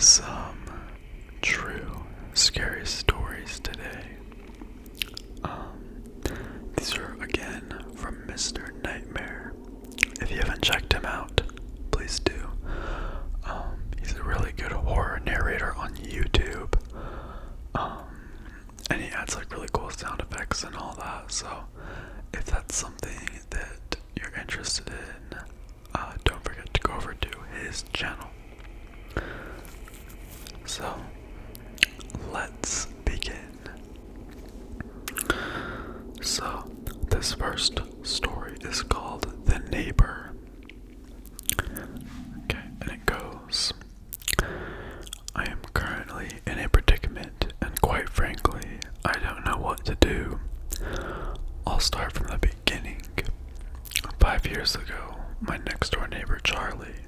some true scary stories today. These are again from Mr. Nightmare. If you haven't checked him out, please do. He's a really good horror narrator on YouTube. And he adds like really cool sound effects and all that. So if that's something that you're interested in, don't forget to go over to his channel. So let's begin. So this first story is called The Neighbor. Okay, and it goes, I am currently in a predicament, and quite frankly, I don't know what to do. I'll start from the beginning. 5 years ago, my next door neighbor Charlie,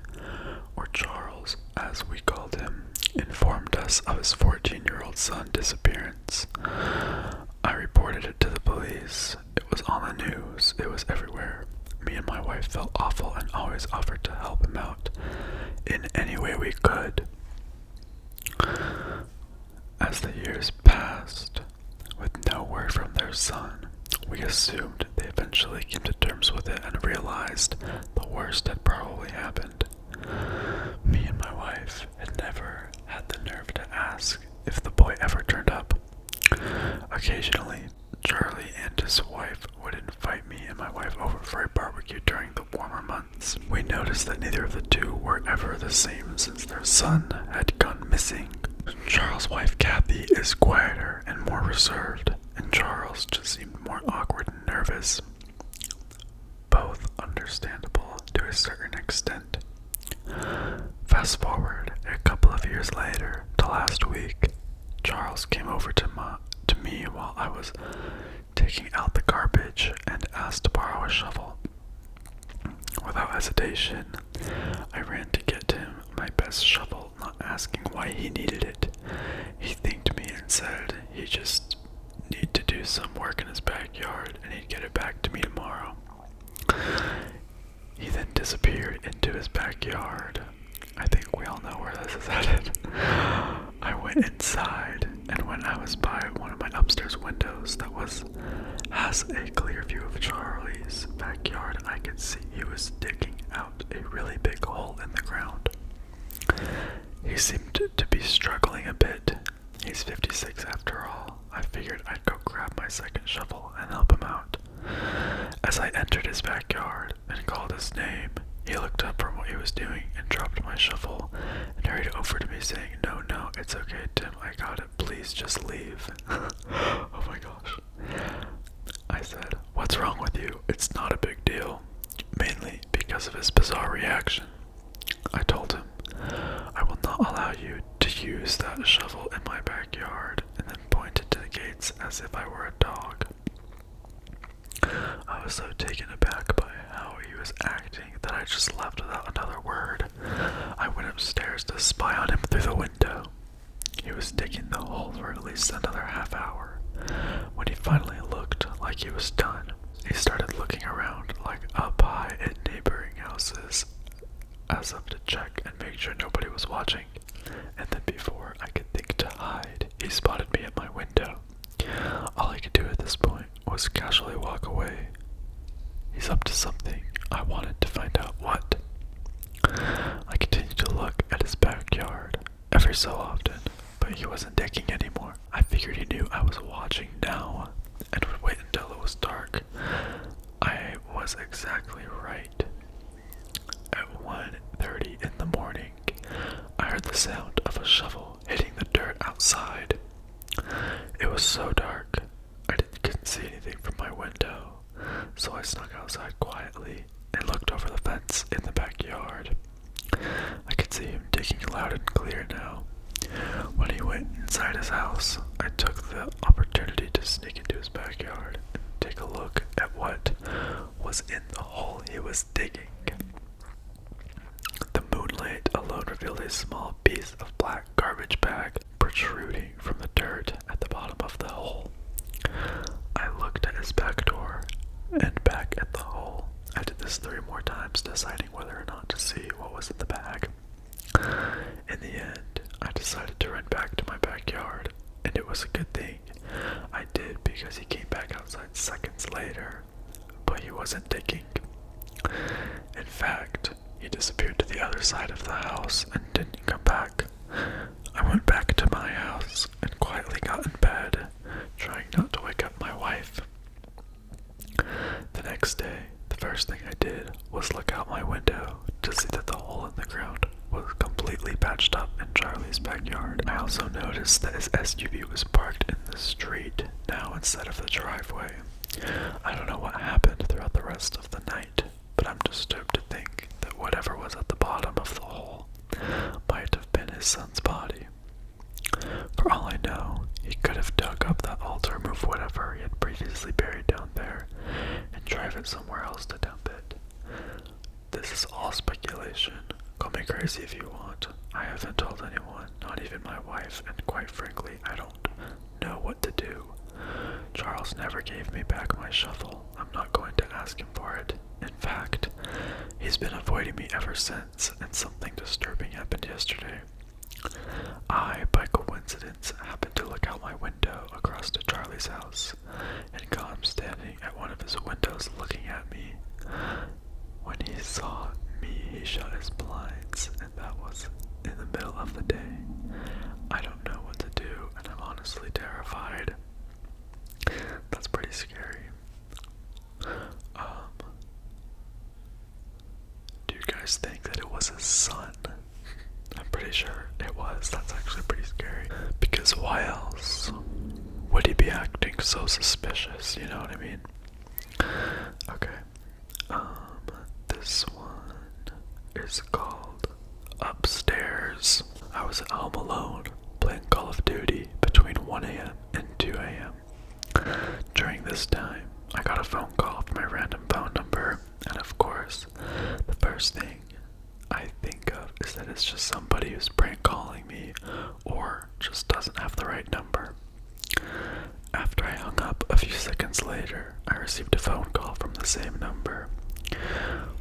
or Charles as we called him, informed us of his 14-year-old son's disappearance. I reported it to the police. It was on the news. It was everywhere. Me and my wife felt awful and always offered to help him out in any way we could. As the years passed, with no word from their son, we assumed they eventually came to terms with it and realized the worst had probably happened. Me and my wife had never had the nerve to ask if the boy ever turned up. Occasionally, Charlie and his wife would invite me and my wife over for a barbecue during the warmer months. We noticed that neither of the two were ever the same since their son had gone missing. Charles' wife Kathy is quieter and more reserved, and Charles just seemed more awkward and nervous. Both understandable to a certain extent. Fast forward a couple of years later to last week, Charles came over to me while I was taking out the garbage and asked to borrow a shovel. Without hesitation, I ran to get him my best shovel, not asking why he needed it. He thanked me and said he just needed to do some work in his backyard and he'd get it back to me tomorrow. He then disappeared into his backyard. I think we all know where this is headed. I went inside, and when I was by one of my upstairs windows that has a clear view of Charlie's backyard, I could see he was digging out a really big hole in the ground. He seemed to be struggling a bit. He's 56 after all. I figured I'd go grab my second shovel and help him out. As I entered his backyard and called his name, he looked up from what he was doing and dropped my shovel and hurried over to me saying, No, it's okay, Tim, I got it, please just leave. Oh my gosh. I said, What's wrong with you? It's not a big deal. Mainly because of his bizarre reaction. I told him, I will not allow you to use that shovel in my backyard, and then pointed to the gates as if I were a dog. I was so taken aback by how he was acting that I just left without another word. I went upstairs to spy on him through the window. He was digging the hole for at least another half hour. When he finally looked like he was done, he started looking around like up high at neighboring houses as if to check and make sure nobody was watching. And then before I could think to hide, he spotted me at my window. All I could do at this point was casually walk away. He's up to something. I wanted to find out what. I continued to look at his backyard every so often, but he wasn't digging anymore. I figured he knew I was watching now and would wait until it was dark. I was exactly right. At 1:30 in the morning, I heard the sound of a shovel hitting the dirt outside. It was so dark, I couldn't see anything from my window, so I snuck outside quietly and looked over the fence in the backyard. I could see him digging loud and clear now. When he went inside his house, I took the opportunity to sneak into his backyard and take a look at what was in the hole he was digging. The moonlight alone revealed a small piece of black garbage bag protruding from the dirt at the bottom of the hole. I looked at his back door and back at the hole. I did this 3 more times, deciding whether or not to see what was in the bag. In the end, I was a good thing I did because he came back outside seconds later, but he wasn't digging. In fact, he disappeared to the other side of the house and didn't come back. I went back to my house and quietly got in bed, trying not to wake up my wife. The next day, the first thing I did was look out my window to see that the hole in the ground was completely patched up in Charlie's backyard. I also noticed that his SUV was parked in the street now instead of the driveway. I don't know what happened throughout the rest of the night, but I'm disturbed to think that whatever was at the bottom of the hole might have been his son's body. For all I know, he could have dug up that hole to remove whatever he had previously buried down there and drive it somewhere else to dump it. This is all speculation. Call me crazy if you want. I haven't told anyone, not even my wife, and quite frankly, I don't know what to do. Charles never gave me back my shovel. I'm not going to ask him for it. In fact, he's been avoiding me ever since, and something disturbing happened yesterday. I, by coincidence, happened to look out my window across to Charlie's house, and caught him standing at one of his windows looking at me. When he saw me, he shut his blinds, and that was in the middle of the day. I don't know what to do, and I'm honestly terrified. That's pretty scary. Do you guys think that it was his son? I'm pretty sure it was. That's actually pretty scary. Because why else would he be acting so suspicious? You know what I mean? Okay. This one is called Upstairs. I was at home alone, playing Call of Duty between 1 a.m. and 2 a.m. During this time, I got a phone call from a random phone number, and of course, the first thing I think of is that it's just somebody who's prank calling me, or just doesn't have the right number. After I hung up a few seconds later, I received a phone call from the same number.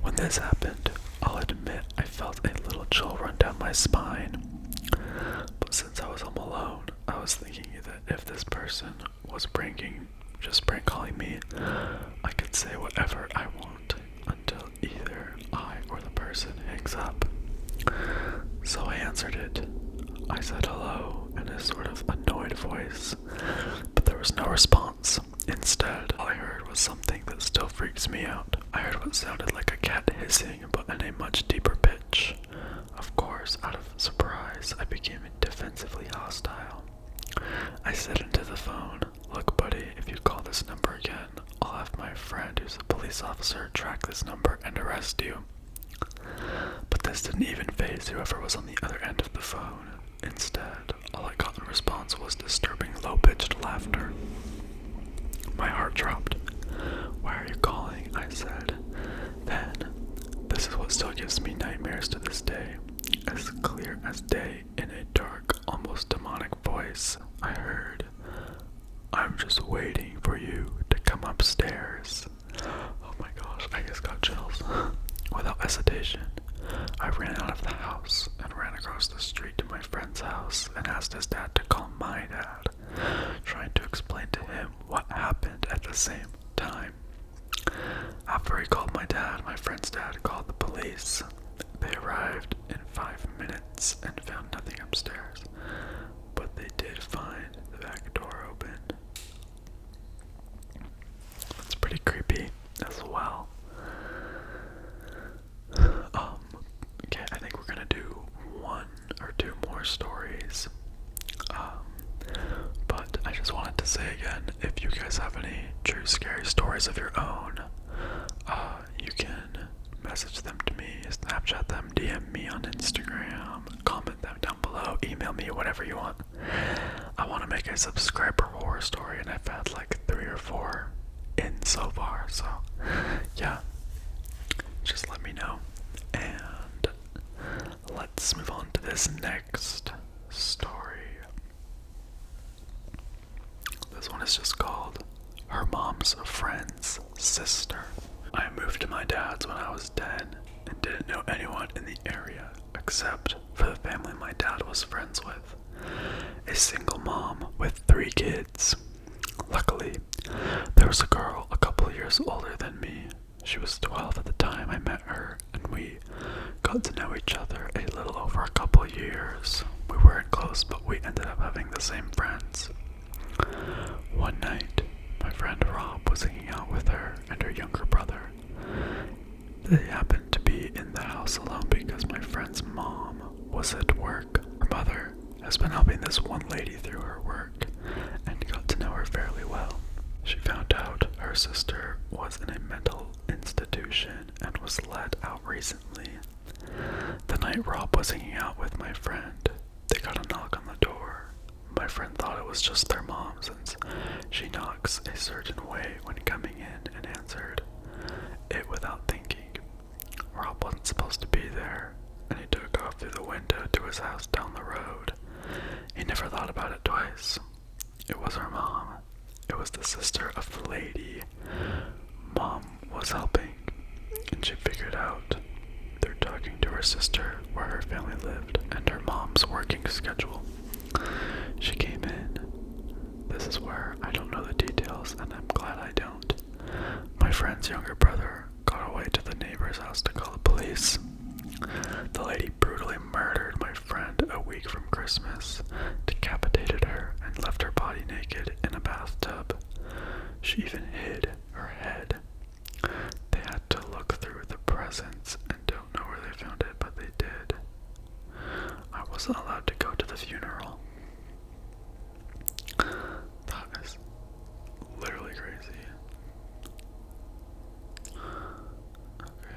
When this happened, I'll admit I felt a little chill run down my spine. But since I was home alone, I was thinking that if this person was just prank calling me, I could say whatever I want until either I or the person hangs up. So I answered it. I said hello in a sort of annoyed voice, but there was no response. Instead, all I heard was something that still freaks me out. I heard what sounded like a cat hissing, but in a much deeper pitch. Of course, out of surprise, I became defensively hostile. I said into the phone, "Look, buddy, if you call this number again, I'll have my friend who's a police officer track this number and arrest you." But this didn't even faze whoever was on the other end of the phone. Instead, all I got in response was disturbing low-pitched laughter. My heart dropped. "Why are you calling?" I said. Then, this is what still gives me nightmares to this day. As clear as day, in a dark, almost demonic voice, I heard, "I'm just waiting for you to come upstairs." Oh my gosh, I just got chills. Without hesitation, I ran out of the house and ran across the street to my friend's house and asked his dad to call my dad, trying to explain to him what happened at the same time. After he called my dad, my friend's dad called the police. They arrived in 5 minutes and found nothing upstairs, but they did find the back door open. That's pretty creepy as well. Okay, I think we're gonna do 1 or 2 more stories. But I just wanted to say again, if you guys have any true scary stories of your own, you can message them to me, Snapchat them, DM me on Instagram, comment them down below, email me, whatever you want. I want to make a subscriber horror story, and I've had like 3 or 4 in so far, so yeah, just let me know. And let's move on to this next story. This one is just called Her Mom's Friend's Sister. I moved to my dad's when I was 10 and didn't know anyone in the area except for the family my dad was friends with. A a single mom with 3 kids. Luckily, there was a girl a couple years older than me. She was 12 at the time I met her, and we got to know each other a little over a couple years. We weren't close, but we ended up having the same friends. One night, my friend Rob was hanging out with her and her younger brother. They happened to be in the house alone because my friend's mom was at work. Her mother has been helping this one lady through her work and got to know her fairly well. She found out her sister was in a mental institution and was let out recently. The night Rob was hanging out with my friend, they got a knock on the door. My friend thought it was just their mom since she knocks a certain way when coming in, and answered it without thinking. Rob wasn't supposed to be there, and he took off through the window to his house down the road. He never thought about it twice. It was her mom. It was the sister of the lady Mom was helping, and she figured out through talking to her sister where her family lived and her mom's working schedule. She came in. This is where I don't know the details, and I'm glad I don't. My friend's younger brother got away to the neighbor's house to call the police. The lady brutally murdered my friend a week from Christmas, decapitated her, and left her body naked in a bathtub. She even hid her head. They had to look through the presents and don't know where they found it, but they did. I wasn't allowed to go to the funeral. That is literally crazy. Okay.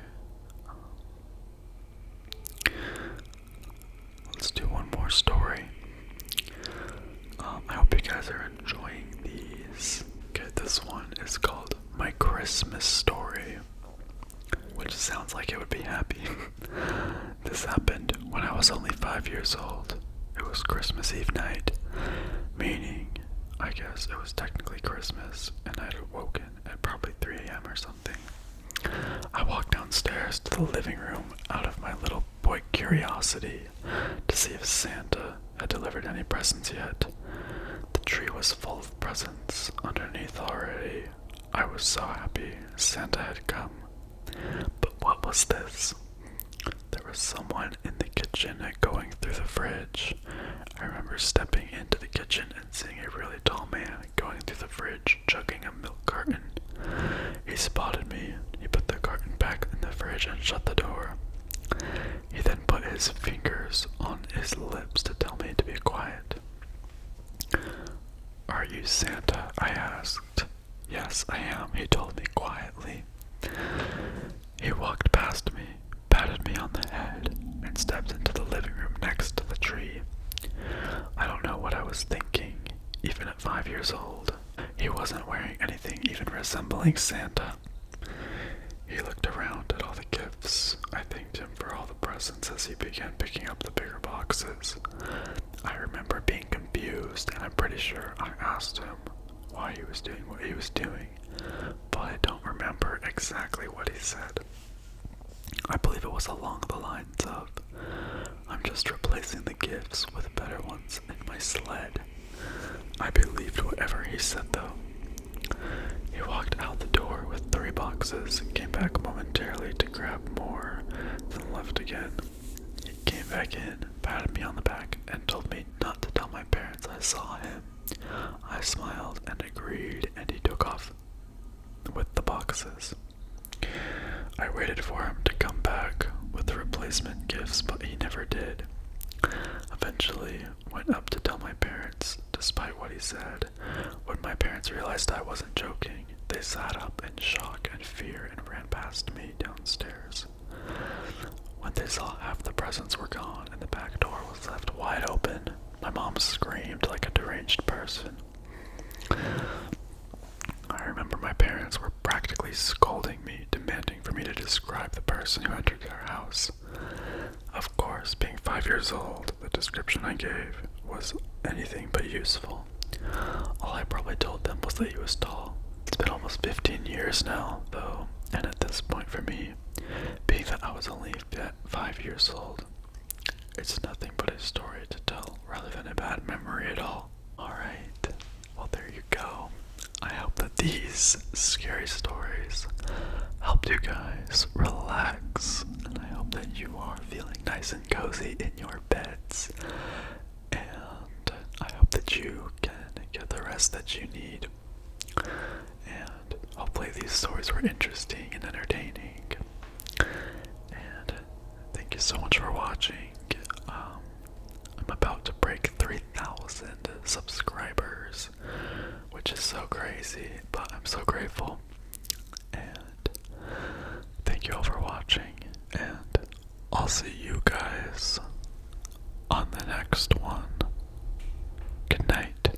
Let's do one more story. I hope you guys are enjoying these. Okay, this one is called My Christmas Story, which sounds like it would be happy. This happened when I was only 5 years old. It was Christmas Eve night, meaning I guess it was technically Christmas, and I had awoken at probably 3 a.m. or something. I walked downstairs to the living room out of my little boy curiosity to see if Santa had delivered any presents yet. The tree was full of presents underneath already. I was so happy Santa had come. But what was this? There was someone in the kitchen going through the fridge. I remember stepping into the kitchen and seeing a really tall man going through the fridge, chugging a milk carton. He spotted me. He put the carton back in the fridge and shut the door. He then put his fingers on his lips to tell me to be quiet. "Are you Santa?" I asked. "Yes, I am," he told me quietly. He walked past me, patted me on the head, and stepped into the living room next to the tree. I don't know what I was thinking, even at 5 years old. He wasn't wearing anything even resembling Santa. He looked around at all the gifts. I thanked him for all the presents as he began picking up the bigger boxes. I remember being confused, and I'm pretty sure I asked him why he was doing what he was doing, but I don't remember exactly what he said. I believe it was along the lines of, "I'm just replacing the gifts with better ones in my sled." I believed whatever he said though. He walked out the door with 3 boxes and came back momentarily to grab more, then left again. He came back in, patted me on the back, and told me not to tell my parents I saw him. I smiled and agreed, and he took off with the boxes. I waited for him to come back with the replacement gifts, but he never did. Eventually, went up to tell my parents, despite what he said. When my parents realized I wasn't joking, they sat up in shock and fear and ran past me downstairs. When they saw half the presents were gone and the back door was left wide open, my mom screamed like a deranged person. I remember my parents were practically scolding me, demanding for me to describe the person who entered their house. Of course, being 5 years old, the description I gave was anything but useful. All I probably told them was that he was tall. It's been almost 15 years now, though, and at this point for me, being that I was only 5 years old, it's nothing but a story to tell rather than a bad memory at all. Alright, well, there you go. I hope that these scary stories helped you guys relax, and I hope that you are feeling nice and cozy in your beds. And I hope that you can get the rest that you need. And hopefully these stories were interesting and entertaining. And thank you so much for watching. I'm about to break 3,000 subscribers, which is so crazy, but I'm so grateful. And thank you all for watching, and I'll see you guys on the next one.